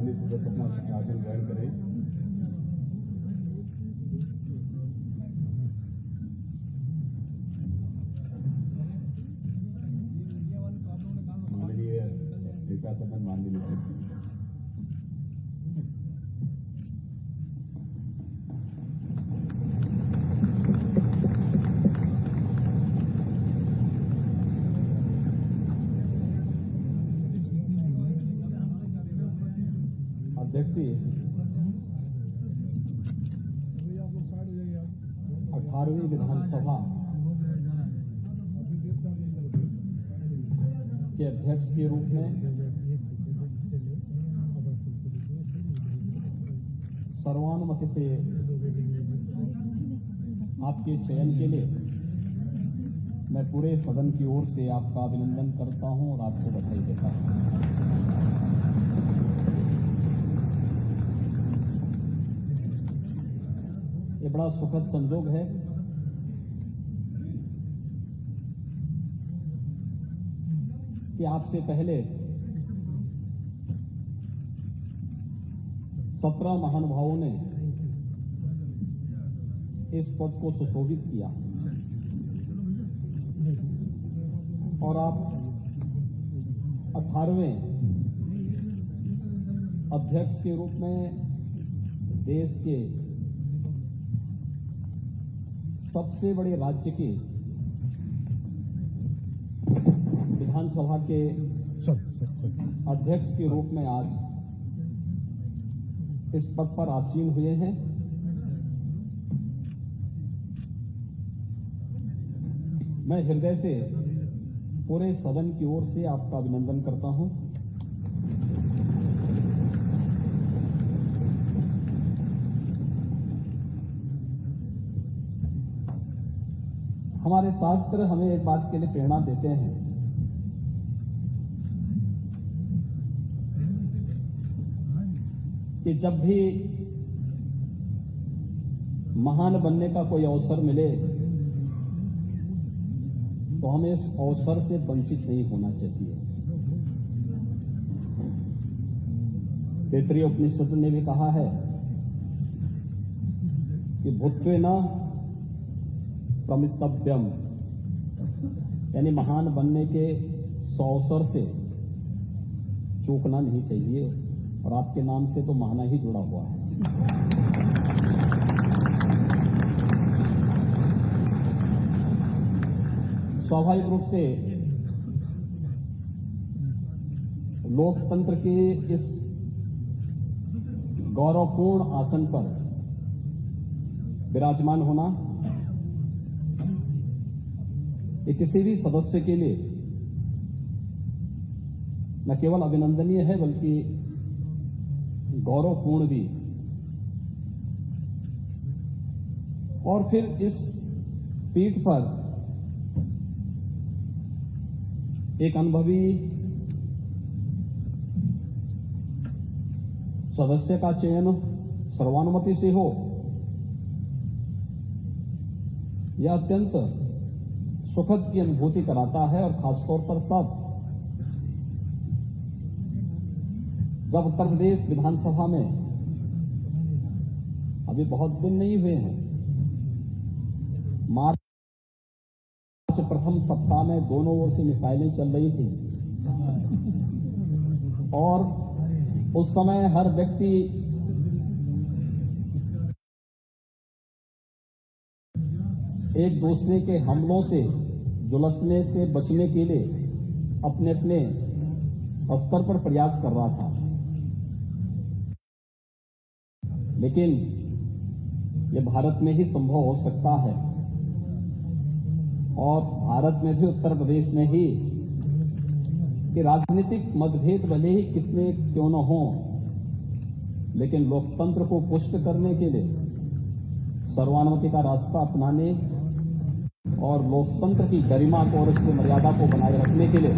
माननीय सदस्य अपना आसन ग्रहण करें। माननीय नेता सदन माननीय नेता अध्यक्ष जी 18वीं विधानसभा के अध्यक्ष के रूप में सर्वानुमति से आपके चयन के लिए मैं पूरे सदन की ओर से आपका अभिनंदन करता हूं और आपको बधाई देता हूं। ये बड़ा सुखद संजोग है कि आपसे पहले 17 महानुभावों ने इस पद को सुशोभित किया और आप 18वें अध्यक्ष के रूप में देश के सबसे बड़े राज्य के विधानसभा के अध्यक्ष के रूप में आज इस पद पर आसीन हुए हैं। मैं हृदय से पूरे सदन की ओर से आपका अभिनंदन करता हूं। हमारे शास्त्र हमें एक बात के लिए प्रेरणा देते हैं कि जब भी महान बनने का कोई अवसर मिले तो हमें इस अवसर से वंचित नहीं होना चाहिए। तैत्तिरीय उपनिषद ने भी कहा है कि भूत्वेन प्रमितव्यम, यानी महान बनने के अवसर से चूकना नहीं चाहिए और आपके नाम से तो महाना ही जुड़ा हुआ है। स्वाभाविक रूप से लोकतंत्र के इस गौरवपूर्ण आसन पर विराजमान होना ये किसी भी सदस्य के लिए न केवल अभिनंदनीय है बल्कि गौरवपूर्ण भी। और फिर इस पीठ पर एक अनुभवी सदस्य का चयन सर्वानुमति से हो, यह अत्यंत सुखद की अनुभूति कराता है। और खासतौर पर तब जब उत्तर प्रदेश विधानसभा में अभी बहुत दिन नहीं हुए हैं, मार्च प्रथम सप्ताह में दोनों ओर से मिसाइलें चल रही थी और उस समय हर व्यक्ति एक दूसरे के हमलों से झुलसने से बचने के लिए अपने अपने स्तर पर प्रयास कर रहा था। लेकिन यह भारत में ही संभव हो सकता है और भारत में भी उत्तर प्रदेश में ही कि राजनीतिक मतभेद भले ही कितने क्यों न हो, लेकिन लोकतंत्र को पुष्ट करने के लिए सर्वानुमति का रास्ता अपनाने और लोकतंत्र की गरिमा को और उसकी मर्यादा को बनाए रखने के लिए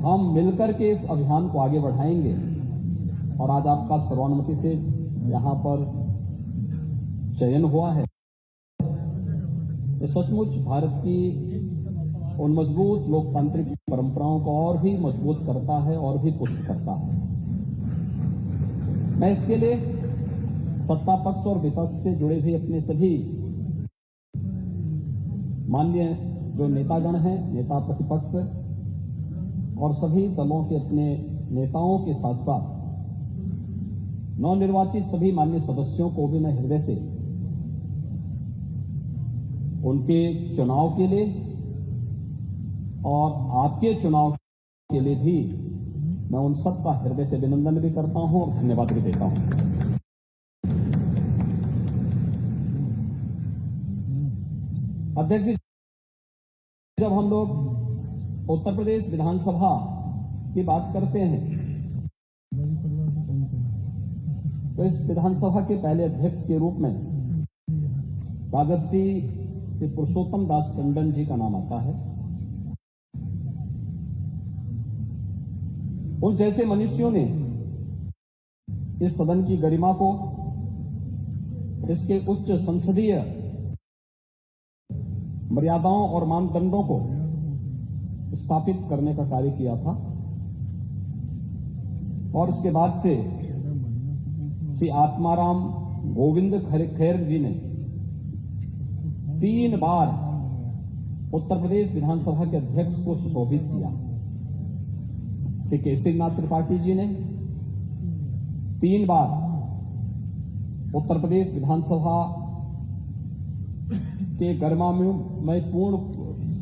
हम मिलकर के इस अभियान को आगे बढ़ाएंगे। और आज आपका सर्वानुमति से यहां पर चयन हुआ है। ये सचमुच भारत की उन मजबूत लोकतांत्रिक परंपराओं को और भी मजबूत करता है और भी पुष्ट करता है। मैं इसके लिए सत्ता पक्ष और विपक्ष से जुड़े हुए अपने सभी माननीय जो नेतागण हैं, नेता प्रतिपक्ष और सभी दलों के अपने नेताओं के साथ साथ नवनिर्वाचित सभी माननीय सदस्यों को भी मैं हृदय से उनके चुनाव के लिए और आपके चुनाव के लिए भी मैं उन सबका हृदय से अभिनंदन भी करता हूं और धन्यवाद भी देता हूं। अध्यक्ष जी, जब हम लोग उत्तर प्रदेश विधानसभा की बात करते हैं तो इस विधानसभा के पहले अध्यक्ष के रूप में राजर्षि श्री पुरुषोत्तम दास टंडन जी का नाम आता है। उन जैसे मनुष्यों ने इस सदन की गरिमा को, इसके उच्च संसदीय मर्यादाओं और मानदंडों को स्थापित करने का कार्य किया था और इसके बाद से श्री आत्माराम गोविंद खैर जी ने 3 बार उत्तर प्रदेश विधानसभा के अध्यक्ष को सुशोभित किया। श्री केसरीनाथ त्रिपाठी जी ने 3 बार उत्तर प्रदेश विधानसभा के गरिमामय पूर्ण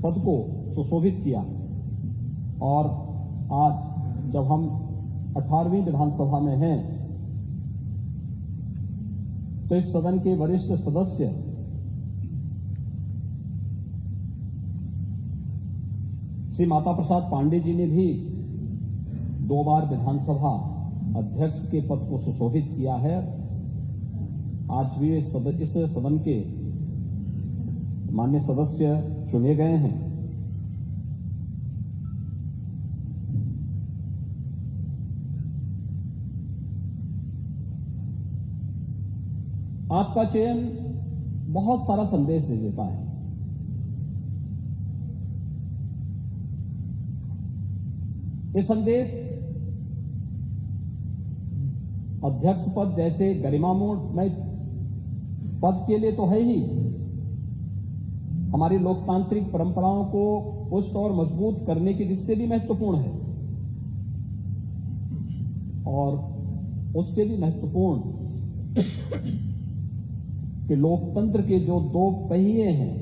पद को सुशोभित किया और आज जब हम 18वीं विधानसभा में हैं तो इस सदन के वरिष्ठ सदस्य श्री माता प्रसाद पांडे जी ने भी 2 बार विधानसभा अध्यक्ष के पद को सुशोभित किया है। आज भी इस सदन के माननीय सदस्य चुने गए हैं। आपका चयन बहुत सारा संदेश दे देता है। ये संदेश अध्यक्ष पद जैसे गरिमामय पद के लिए तो है ही, हमारी लोकतांत्रिक परंपराओं को पुष्ट और मजबूत करने की दृष्टि से भी महत्वपूर्ण है और उससे भी महत्वपूर्ण कि लोकतंत्र के जो 2 पहिए हैं,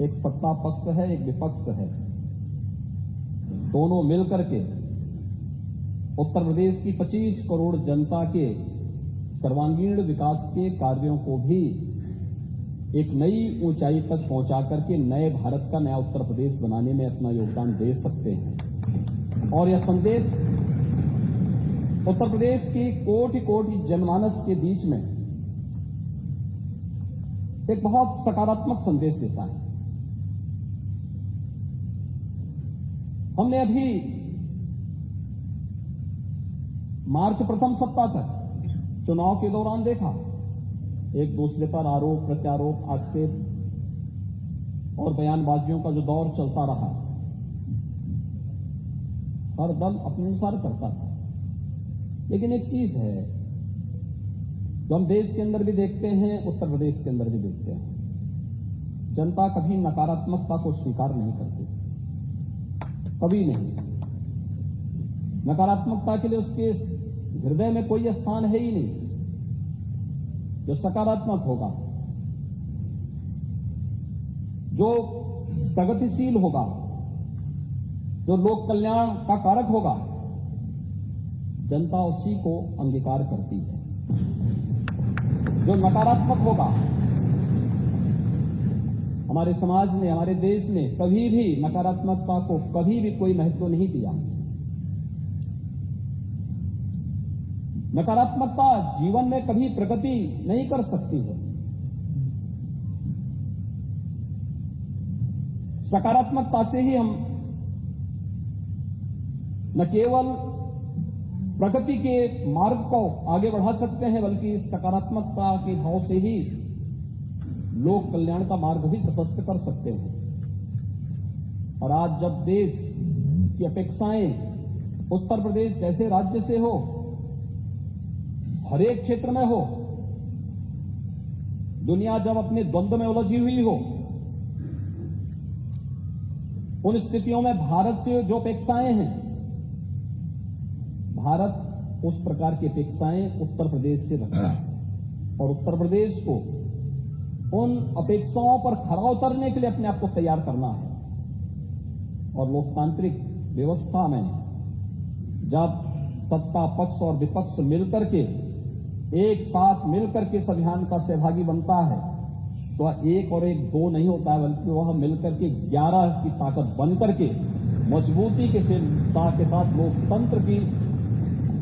एक सत्ता पक्ष है, एक विपक्ष है, दोनों मिलकर के उत्तर प्रदेश की 25 करोड़ जनता के सर्वांगीण विकास के कार्यों को भी एक नई ऊंचाई तक पहुंचा करके नए भारत का नया उत्तर प्रदेश बनाने में अपना योगदान दे सकते हैं। और यह संदेश उत्तर प्रदेश की कोटि-कोटि जनमानस के बीच में एक बहुत सकारात्मक संदेश देता है। हमने अभी मार्च प्रथम सप्ताह तक चुनाव के दौरान देखा, एक दूसरे पर आरोप प्रत्यारोप, आक्षेप और बयानबाजियों का जो दौर चलता रहा, हर दल अपने अनुसार करता था। लेकिन एक चीज है जो हम देश के अंदर भी देखते हैं, उत्तर प्रदेश के अंदर भी देखते हैं, जनता कभी नकारात्मकता को स्वीकार नहीं करती, कभी नहीं। नकारात्मकता के लिए उसके हृदय में कोई स्थान है ही नहीं। जो सकारात्मक होगा, जो प्रगतिशील होगा, जो लोक कल्याण का कारक होगा, जनता उसी को अंगीकार करती है। जो नकारात्मक होगा, हमारे समाज ने, हमारे देश ने कभी भी नकारात्मकता को कभी भी कोई महत्व नहीं दिया। नकारात्मकता जीवन में कभी प्रगति नहीं कर सकती है। सकारात्मकता से ही हम न केवल प्रगति के मार्ग को आगे बढ़ा सकते हैं, बल्कि सकारात्मकता के भाव से ही लोक कल्याण का मार्ग भी प्रशस्त कर सकते हैं। और आज जब देश की अपेक्षाएं उत्तर प्रदेश जैसे राज्य से हो, हर एक क्षेत्र में हो, दुनिया जब अपने द्वंद्व में उलझी हुई हो, उन स्थितियों में भारत से जो अपेक्षाएं हैं, भारत उस प्रकार की अपेक्षाएं उत्तर प्रदेश से रखता है और उत्तर प्रदेश को उन अपेक्षाओं पर खरा उतरने के लिए अपने आप को तैयार करना है। और लोकतांत्रिक व्यवस्था में जब सत्ता पक्ष और विपक्ष मिलकर के एक साथ मिलकर के इस अभियान का सहभागी बनता है तो एक और एक दो नहीं होता है, बल्कि वह मिलकर के 11 की ताकत बनकर के मजबूती के साथ लोकतंत्र की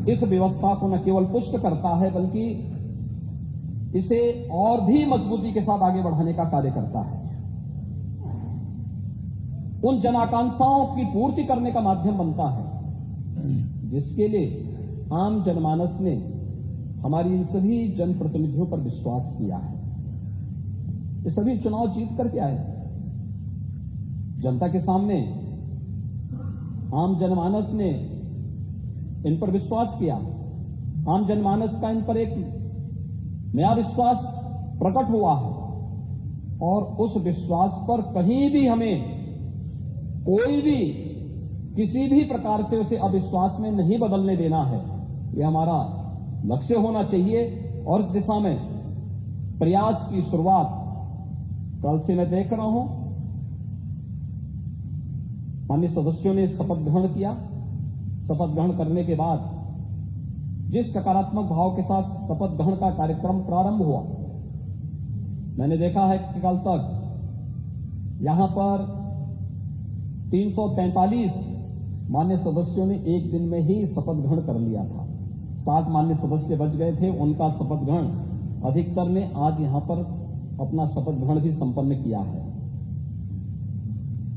इस व्यवस्था को न केवल पुष्ट करता है बल्कि इसे और भी मजबूती के साथ आगे बढ़ाने का कार्य करता है, उन जनाकांक्षाओं की पूर्ति करने का माध्यम बनता है, जिसके लिए आम जनमानस ने हमारी इन सभी जनप्रतिनिधियों पर विश्वास किया है। ये सभी चुनाव जीत करके आए, जनता के सामने आम जनमानस ने इन पर विश्वास किया, आम जनमानस का इन पर एक नया विश्वास प्रकट हुआ है और उस विश्वास पर कहीं भी हमें कोई भी किसी भी प्रकार से उसे अविश्वास में नहीं बदलने देना है। यह हमारा लक्ष्य होना चाहिए और इस दिशा में प्रयास की शुरुआत कल से मैं देख रहा हूं। माननीय सदस्यों ने शपथ ग्रहण किया। शपथ ग्रहण करने के बाद जिस सकारात्मक भाव के साथ शपथ ग्रहण का कार्यक्रम प्रारंभ हुआ, मैंने देखा है कि कल तक यहां पर 343 मान्य सदस्यों ने एक दिन में ही शपथ ग्रहण कर लिया था। 60 मान्य सदस्य बच गए थे, उनका शपथ ग्रहण अधिकतर ने आज यहां पर अपना शपथ ग्रहण भी संपन्न किया है।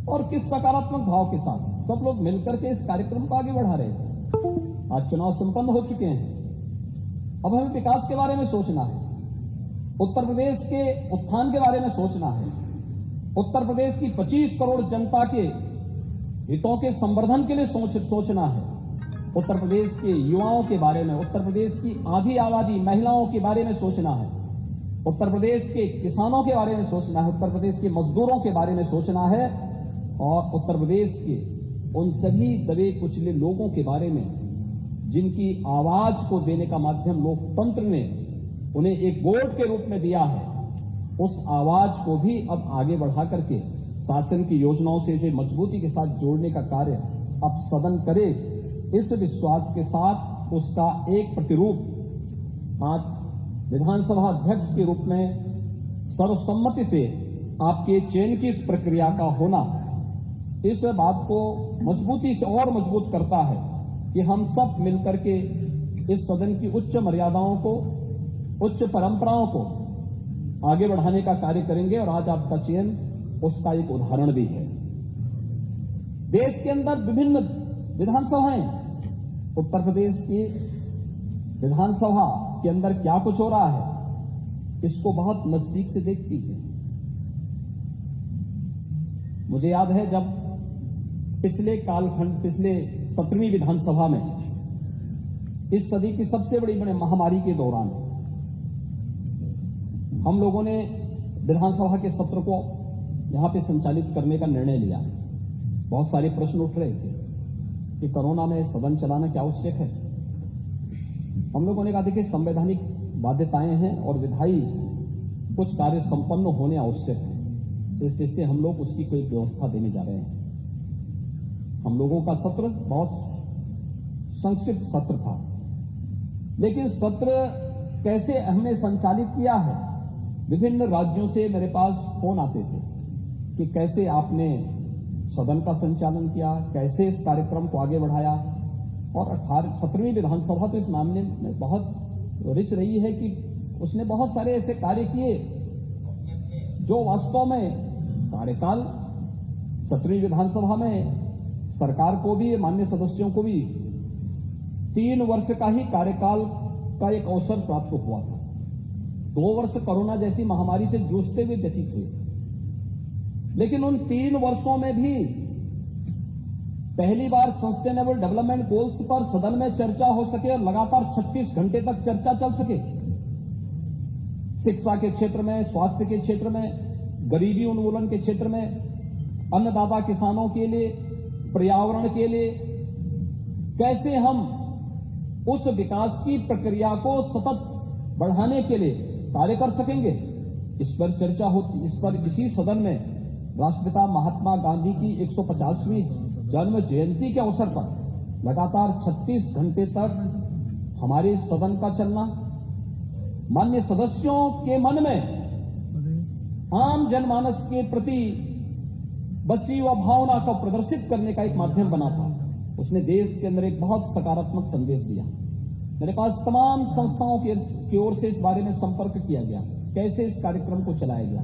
और किस सकारात्मक भाव के साथ सब लोग मिलकर के इस कार्यक्रम को आगे बढ़ा रहे थे। आज चुनाव संपन्न हो चुके हैं, अब हमें विकास के बारे में सोचना है, उत्तर प्रदेश के उत्थान के बारे में सोचना है, उत्तर प्रदेश की 25 करोड़ जनता के हितों के संवर्धन के लिए सोचना है, उत्तर प्रदेश के युवाओं के बारे में, उत्तर प्रदेश की आधी आबादी महिलाओं के बारे में सोचना है, उत्तर प्रदेश के किसानों के बारे में सोचना है, उत्तर प्रदेश के मजदूरों के बारे में सोचना है और उत्तर प्रदेश के उन सभी दबे कुचले लोगों के बारे में जिनकी आवाज को देने का माध्यम लोकतंत्र ने उन्हें एक वोट के रूप में दिया है, उस आवाज को भी अब आगे बढ़ा करके शासन की योजनाओं से इसे मजबूती के साथ जोड़ने का कार्य अब सदन करे। इस विश्वास के साथ उसका एक प्रतिरूप आज विधानसभा अध्यक्ष के रूप में सर्वसम्मति से आपके चयन की इस प्रक्रिया का होना इस बात को मजबूती से और मजबूत करता है कि हम सब मिलकर के इस सदन की उच्च मर्यादाओं को, उच्च परंपराओं को आगे बढ़ाने का कार्य करेंगे और आज आपका चयन उसका एक उदाहरण भी है। देश के अंदर विभिन्न विधानसभाएं, उत्तर प्रदेश की विधानसभा के अंदर क्या कुछ हो रहा है इसको बहुत नजदीक से देखती है। मुझे याद है जब पिछले 17वीं विधानसभा में इस सदी की सबसे बड़ी महामारी के दौरान हम लोगों ने विधानसभा के सत्र को यहां पे संचालित करने का निर्णय लिया। बहुत सारे प्रश्न उठ रहे थे कि कोरोना में सदन चलाना क्या आवश्यक है। हम लोगों ने कहा देखिए संवैधानिक बाध्यताएं हैं और विधायी कुछ कार्य संपन्न होने आवश्यक है, इसलिए हम लोग उसकी कोई व्यवस्था देने जा रहे हैं। हम लोगों का सत्र बहुत संक्षिप्त सत्र था, लेकिन सत्र कैसे हमने संचालित किया है, विभिन्न राज्यों से मेरे पास फोन आते थे कि कैसे आपने सदन का संचालन किया, कैसे इस कार्यक्रम को आगे बढ़ाया। और 17वीं विधानसभा तो इस मामले में बहुत रिच रही है कि उसने बहुत सारे ऐसे कार्य किए जो वास्तव में कार्यकाल 17वीं विधानसभा में सरकार को भी, माननीय सदस्यों को भी 3 वर्ष का ही कार्यकाल का एक अवसर प्राप्त हुआ था। 2 वर्ष कोरोना जैसी महामारी से जूझते हुए व्यतीत हुए, लेकिन उन 3 वर्षों में भी पहली बार सस्टेनेबल डेवलपमेंट गोल्स पर सदन में चर्चा हो सके और लगातार 36 घंटे तक चर्चा चल सके। शिक्षा के क्षेत्र में, स्वास्थ्य के क्षेत्र में, गरीबी उन्मूलन के क्षेत्र में, अन्नदाता किसानों के लिए, पर्यावरण के लिए कैसे हम उस विकास की प्रक्रिया को सतत बढ़ाने के लिए कार्य कर सकेंगे, इस पर चर्चा होती। इस पर इसी सदन में राष्ट्रपिता महात्मा गांधी की 150वीं जन्म जयंती के अवसर पर लगातार 36 घंटे तक हमारे सदन का चलना माननीय सदस्यों के मन में आम जनमानस के प्रति बसी व भावना को प्रदर्शित करने का एक माध्यम बना था। उसने देश के अंदर एक बहुत सकारात्मक संदेश दिया। मेरे पास तमाम संस्थाओं की ओर से इस बारे में संपर्क किया गया, कैसे इस कार्यक्रम को चलाया गया,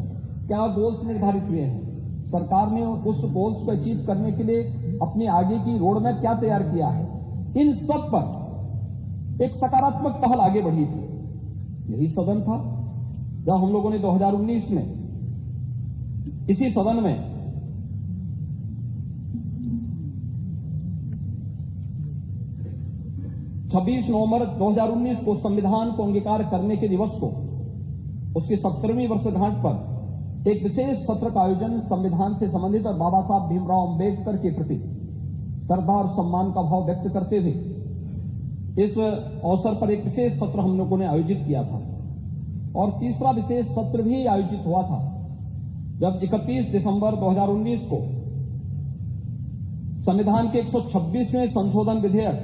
क्या गोल्स निर्धारित हुए हैं, सरकार ने उस गोल्स को अचीव करने के लिए अपने आगे की रोड मैप क्या तैयार किया है। इन सब पर एक सकारात्मक पहल आगे बढ़ी थी। यही सदन था जब हम लोगों ने 2019 में इसी सदन में छब्बीस नवंबर 2019 को संविधान को अंगीकार करने के दिवस को, उसकी 70वीं वर्षगांठ पर एक विशेष सत्र का आयोजन संविधान से संबंधित और बाबा साहब भीमराव अंबेडकर के प्रति श्रद्धा और सम्मान का भाव व्यक्त करते हुए इस अवसर पर एक विशेष सत्र हम लोगों ने आयोजित किया था। और तीसरा विशेष सत्र भी आयोजित हुआ था जब 31 दिसंबर 2019 को संविधान के 126वें संशोधन विधेयक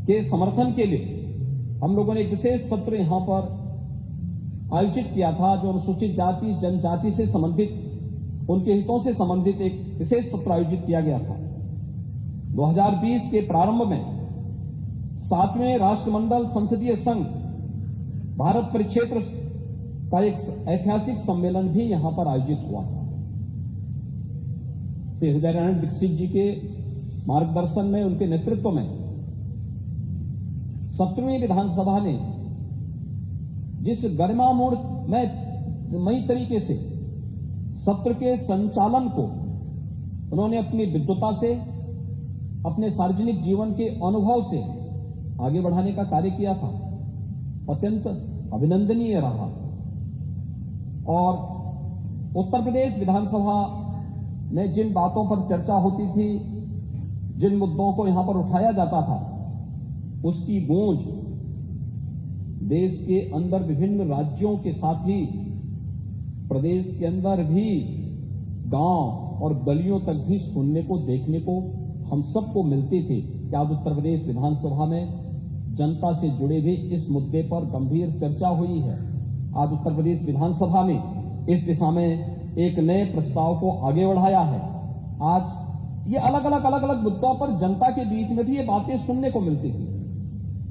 के समर्थन के लिए हम लोगों ने एक विशेष सत्र यहां पर आयोजित किया था, जो अनुसूचित जाति जनजाति से संबंधित, उनके हितों से संबंधित एक विशेष सत्र आयोजित किया गया था। 2020 के प्रारंभ में 7वें राष्ट्रमंडल संसदीय संघ भारत परिक्षेत्र का एक ऐतिहासिक सम्मेलन भी यहां पर आयोजित हुआ था। श्री हृदय नारायण दीक्षित जी के मार्गदर्शन में, उनके नेतृत्व में 17वीं विधानसभा ने जिस गरिमामयी तरीके से सत्र के संचालन को उन्होंने अपनी विद्वता से, अपने सार्वजनिक जीवन के अनुभव से आगे बढ़ाने का कार्य किया था, अत्यंत अभिनंदनीय रहा। और उत्तर प्रदेश विधानसभा में जिन बातों पर चर्चा होती थी, जिन मुद्दों को यहां पर उठाया जाता था, उसकी गूंज देश के अंदर विभिन्न राज्यों के साथ ही प्रदेश के अंदर भी गांव और गलियों तक भी सुनने को, देखने को हम सबको मिलते थे कि आज उत्तर प्रदेश विधानसभा में जनता से जुड़े हुए इस मुद्दे पर गंभीर चर्चा हुई है। आज उत्तर प्रदेश विधानसभा में इस दिशा में एक नए प्रस्ताव को आगे बढ़ाया है। आज ये अलग अलग मुद्दों पर जनता के बीच में भी ये बातें सुनने को मिलती थी।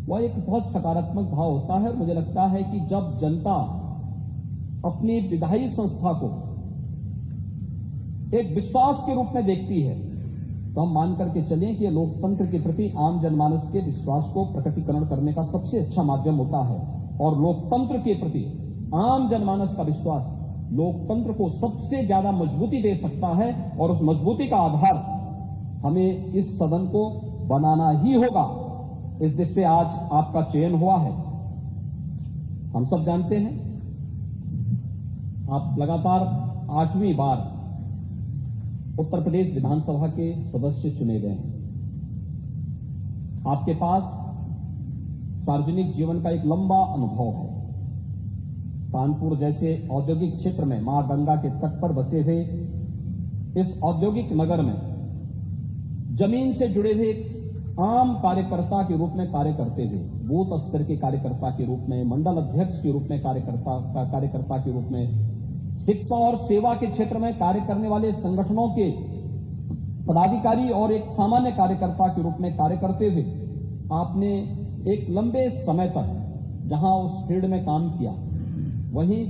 वह एक बहुत सकारात्मक भाव होता है। मुझे लगता है कि जब जनता अपनी विधायी संस्था को एक विश्वास के रूप में देखती है, तो हम मान करके चलें कि लोकतंत्र के प्रति आम जनमानस के विश्वास को प्रकटीकरण करने का सबसे अच्छा माध्यम होता है। और लोकतंत्र के प्रति आम जनमानस का विश्वास लोकतंत्र को सबसे ज्यादा मजबूती दे सकता है। और उस मजबूती का आधार हमें इस सदन को बनाना ही होगा। इस दिशा से आज आपका चयन हुआ है। हम सब जानते हैं आप लगातार 8वीं बार उत्तर प्रदेश विधानसभा के सदस्य चुने गए हैं। आपके पास सार्वजनिक जीवन का एक लंबा अनुभव है। कानपुर जैसे औद्योगिक क्षेत्र में मां गंगा के तट पर बसे हुए इस औद्योगिक नगर में जमीन से जुड़े हुए आम कार्यकर्ता के रूप में कार्य करते हुए, बूथ स्तर के कार्यकर्ता के रूप में, मंडल अध्यक्ष के रूप में कार्यकर्ता के रूप में, शिक्षा और सेवा के क्षेत्र में कार्य करने वाले संगठनों के पदाधिकारी और एक सामान्य कार्यकर्ता के रूप में कार्य करते हुए आपने एक लंबे समय तक जहां उस फील्ड में काम किया, वहीं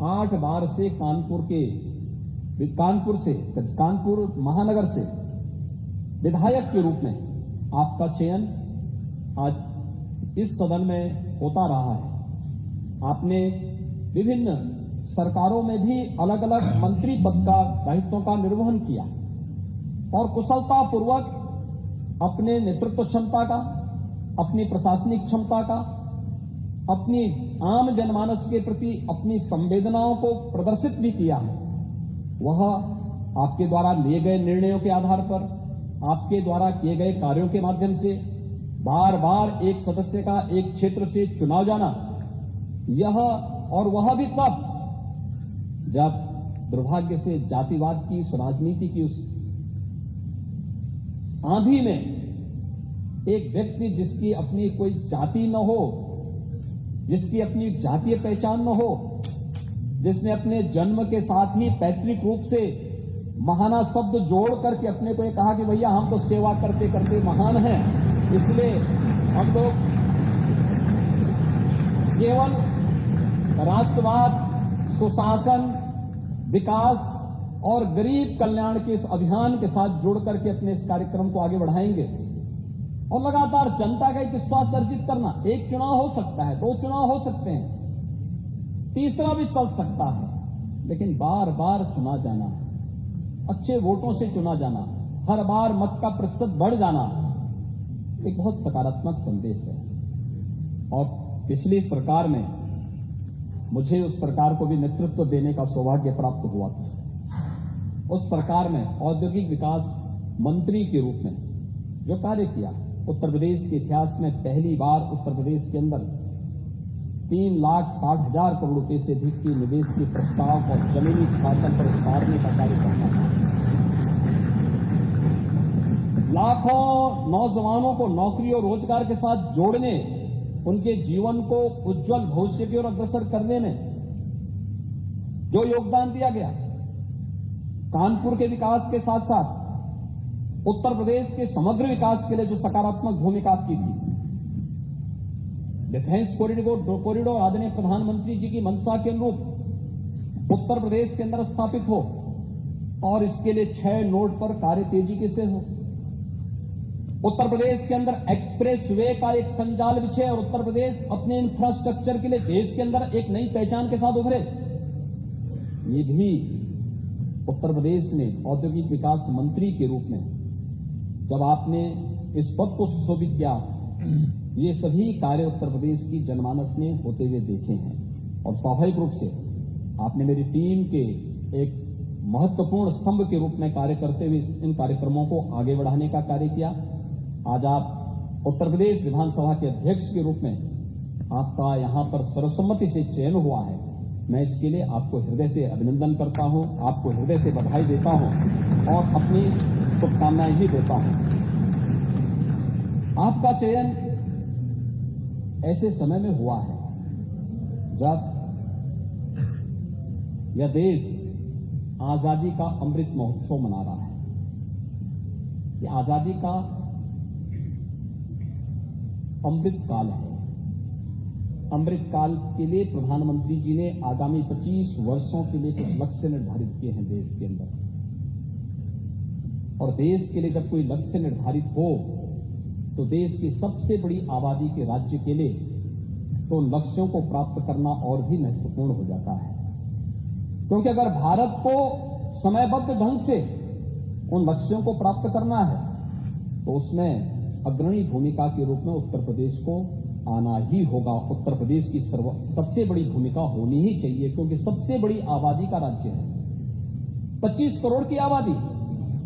8 बार से कानपुर महानगर से विधायक के रूप में आपका चयन आज इस सदन में होता रहा है। आपने विभिन्न सरकारों में भी अलग अलग मंत्री पद का दायित्वों का निर्वहन किया। और कुशलतापूर्वक अपने नेतृत्व क्षमता का, अपनी प्रशासनिक क्षमता का, अपनी आम जनमानस के प्रति अपनी संवेदनाओं को प्रदर्शित भी किया है। वह आपके द्वारा लिए गए निर्णयों के आधार पर, आपके द्वारा किए गए कार्यों के माध्यम से बार बार एक सदस्य का एक क्षेत्र से चुनाव जाना, यह और वह भी तब जब दुर्भाग्य से जातिवाद की, उस राजनीति की उस आंधी में एक व्यक्ति जिसकी अपनी कोई जाति न हो, जिसकी अपनी जातीय पहचान न हो, जिसने अपने जन्म के साथ ही पैतृक रूप से महाना शब्द जोड़ करके अपने को ये कहा कि भैया हम तो सेवा करते करते महान हैं, इसलिए हम लोग केवल राष्ट्रवाद, सुशासन, विकास और गरीब कल्याण के इस अभियान के साथ जुड़ करके अपने इस कार्यक्रम को आगे बढ़ाएंगे और लगातार जनता का एक विश्वास अर्जित करना। एक चुनाव हो सकता है, 2 चुनाव हो सकते हैं, तीसरा भी चल सकता है, लेकिन बार बार चुना जाना, अच्छे वोटों से चुना जाना, हर बार मत का प्रतिशत बढ़ जाना एक बहुत सकारात्मक संदेश है। और पिछली सरकार में मुझे उस सरकार को भी नेतृत्व देने का सौभाग्य प्राप्त हुआ था। उस सरकार में औद्योगिक विकास मंत्री के रूप में जो कार्य किया, उत्तर प्रदेश के इतिहास में पहली बार उत्तर प्रदेश के अंदर 3,60,000 करोड़ रुपए से अधिक की निवेश के प्रस्ताव और जमीनी शासन पर उतारने का कार्य करना था। लाखों नौजवानों को नौकरी और रोजगार के साथ जोड़ने, उनके जीवन को उज्जवल भविष्य की ओर अग्रसर करने में जो योगदान दिया गया, कानपुर के विकास के साथ साथ उत्तर प्रदेश के समग्र विकास के लिए जो सकारात्मक भूमिका आपकी थी, डिफेंस कॉरिडोर आदरणीय प्रधानमंत्री जी की मंशा के अनुरूप उत्तर प्रदेश के अंदर स्थापित हो और इसके लिए 6 नोड पर कार्य तेजी से हो। उत्तर प्रदेश के अंदर एक्सप्रेस वे का एक संजाल बिछे और उत्तर प्रदेश अपने इंफ्रास्ट्रक्चर के लिए देश के अंदर एक नई पहचान के साथ उभरे। ये भी उत्तर प्रदेश में औद्योगिक विकास मंत्री के रूप में जब आपने इस पद को सुशोभित किया, ये सभी कार्य उत्तर प्रदेश की जनमानस में होते हुए देखे हैं और स्वाभाविक रूप से आपने मेरी टीम के एक महत्वपूर्ण स्तंभ के रूप में कार्य करते हुए इन कार्यक्रमों को आगे बढ़ाने का कार्य किया। आज आप उत्तर प्रदेश विधानसभा के अध्यक्ष के रूप में आपका यहां पर सर्वसम्मति से चयन हुआ है। मैं इसके लिए आपको हृदय से अभिनंदन करता हूं, आपको हृदय से बधाई देता हूं और अपनी शुभकामनाएं भी देता हूं। आपका चयन ऐसे समय में हुआ है जब यह देश आजादी का अमृत महोत्सव मना रहा है। यह आजादी का अमृत काल है। अमृत काल के लिए प्रधानमंत्री जी ने आगामी 25 वर्षों के लिए कुछ लक्ष्य निर्धारित किए हैं देश के अंदर। और देश के लिए जब कोई लक्ष्य निर्धारित हो तो देश की सबसे बड़ी आबादी के राज्य के लिए तो लक्ष्यों को प्राप्त करना और भी महत्वपूर्ण हो जाता है, क्योंकि अगर भारत को समयबद्ध ढंग से उन लक्ष्यों को प्राप्त करना है तो उसमें अग्रणी भूमिका के रूप में उत्तर प्रदेश को आना ही होगा। उत्तर प्रदेश की सबसे बड़ी भूमिका होनी ही चाहिए, क्योंकि सबसे बड़ी आबादी का राज्य है। 25 करोड़ की आबादी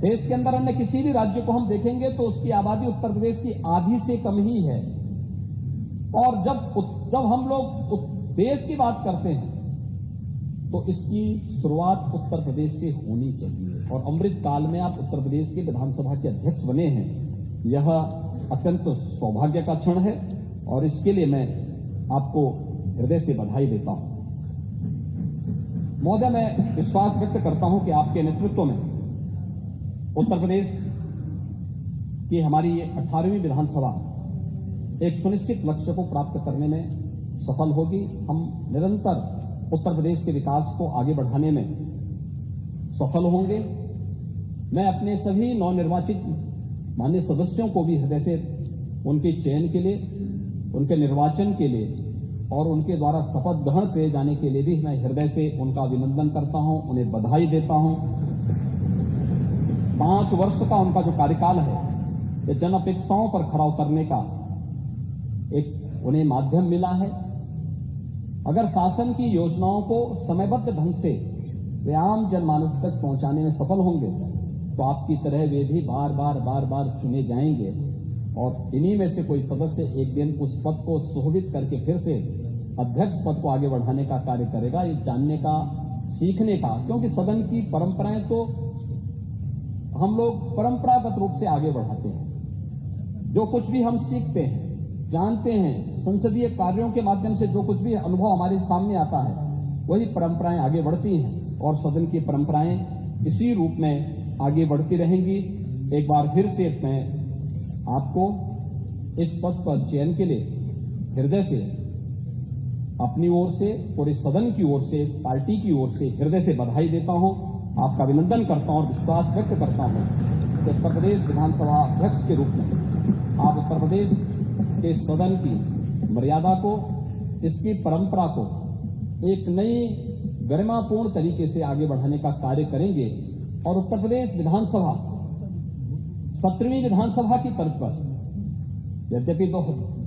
देश के अंदर अन्य किसी भी राज्य को हम देखेंगे तो उसकी आबादी उत्तर प्रदेश की आधी से कम ही है। और जब हम लोग देश की बात करते हैं तो इसकी शुरुआत उत्तर प्रदेश से होनी चाहिए। और अमृत काल में आप उत्तर प्रदेश के विधानसभा के अध्यक्ष बने हैं, यह अत्यंत सौभाग्य का क्षण है और इसके लिए मैं आपको हृदय से बधाई देता हूं। महोदय, मैं विश्वास व्यक्त करता हूं कि आपके नेतृत्व में उत्तर प्रदेश की हमारी 18वीं विधानसभा एक सुनिश्चित लक्ष्य को प्राप्त करने में सफल होगी। हम निरंतर उत्तर प्रदेश के विकास को आगे बढ़ाने में सफल होंगे। मैं अपने सभी नवनिर्वाचित माननीय सदस्यों को भी हृदय से उनके चयन के लिए, उनके निर्वाचन के लिए और उनके द्वारा शपथ ग्रहण किए जाने के लिए भी मैं हृदय से उनका अभिनंदन करता हूं, उन्हें बधाई देता हूं। 5 वर्ष का उनका जो कार्यकाल है, ये जन अपेक्षाओं पर खरा उतरने का एक उन्हें माध्यम मिला है। अगर शासन की योजनाओं को समयबद्ध ढंग से वे आम जनमानस तक पहुंचाने में सफल होंगे तो आपकी तरह वे भी बार बार चुने जाएंगे और इन्हीं में से कोई सदस्य एक दिन उस पद को सुशोभित करके फिर से अध्यक्ष पद को आगे बढ़ाने का कार्य करेगा। ये जानने का, सीखने का, क्योंकि सदन की परंपराएं तो हम लोग परंपरागत रूप से आगे बढ़ाते हैं। जो कुछ भी हम सीखते हैं, जानते हैं, संसदीय कार्यों के माध्यम से जो कुछ भी अनुभव हमारे सामने आता है, वही परंपराएं आगे बढ़ती हैं और सदन की परंपराएं इसी रूप में आगे बढ़ती रहेंगी। एक बार फिर से मैं आपको इस पद पर चयन के लिए हृदय से, अपनी ओर से, पूरे सदन की ओर से, पार्टी की ओर से हृदय से बधाई देता हूं, आपका अभिनंदन करता हूं और विश्वास व्यक्त करता हूं कि उत्तर प्रदेश विधानसभा अध्यक्ष के रूप में आप उत्तर प्रदेश के सदन की मर्यादा को, इसकी परंपरा को एक नई गरिमापूर्ण तरीके से आगे बढ़ाने का कार्य करेंगे और उत्तर प्रदेश विधानसभा 17वीं विधानसभा की तर्ज पर, यद्यपि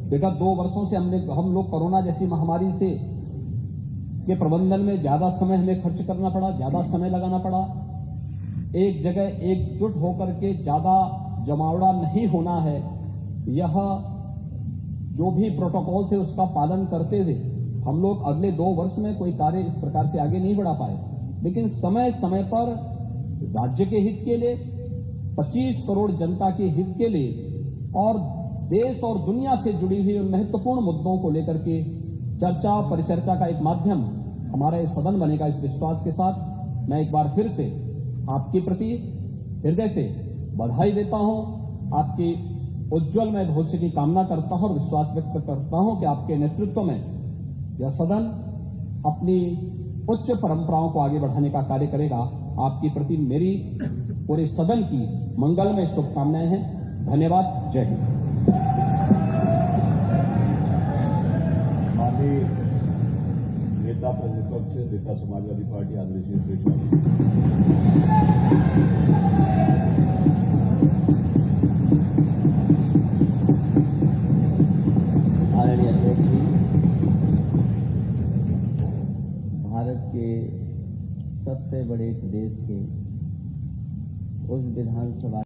विगत 2 वर्षों से हम लोग कोरोना जैसी महामारी से के प्रबंधन में ज्यादा समय हमें खर्च करना पड़ा, ज्यादा समय लगाना पड़ा, एक जगह एकजुट होकर के ज्यादा जमावड़ा नहीं होना है, यह जो भी प्रोटोकॉल थे उसका पालन करते हुए हम लोग अगले 2 वर्ष में कोई कार्य इस प्रकार से आगे नहीं बढ़ा पाए। लेकिन समय समय पर राज्य के हित के लिए, 25 करोड़ जनता के हित के लिए और देश और दुनिया से जुड़ी हुई उन महत्वपूर्ण मुद्दों को लेकर के चर्चा परिचर्चा का एक माध्यम हमारा ये सदन बनेगा। इस विश्वास के साथ मैं एक बार फिर से आपके प्रति हृदय से बधाई देता हूं, आपकी उज्जवलमय भविष्य की कामना करता हूं और विश्वास व्यक्त करता हूं कि आपके नेतृत्व में यह सदन अपनी उच्च परंपराओं को आगे बढ़ाने का कार्य करेगा। आपके प्रति मेरी पूरे सदन की मंगलमय शुभकामनाएं हैं। धन्यवाद। जय हिंद। माननीय नेता प्रतिपक्ष, नेता समाजवादी पार्टी आदरणीय अखिलेश अध्यक्ष जी, भारत के सबसे बड़े प्रदेश के उस विधानसभा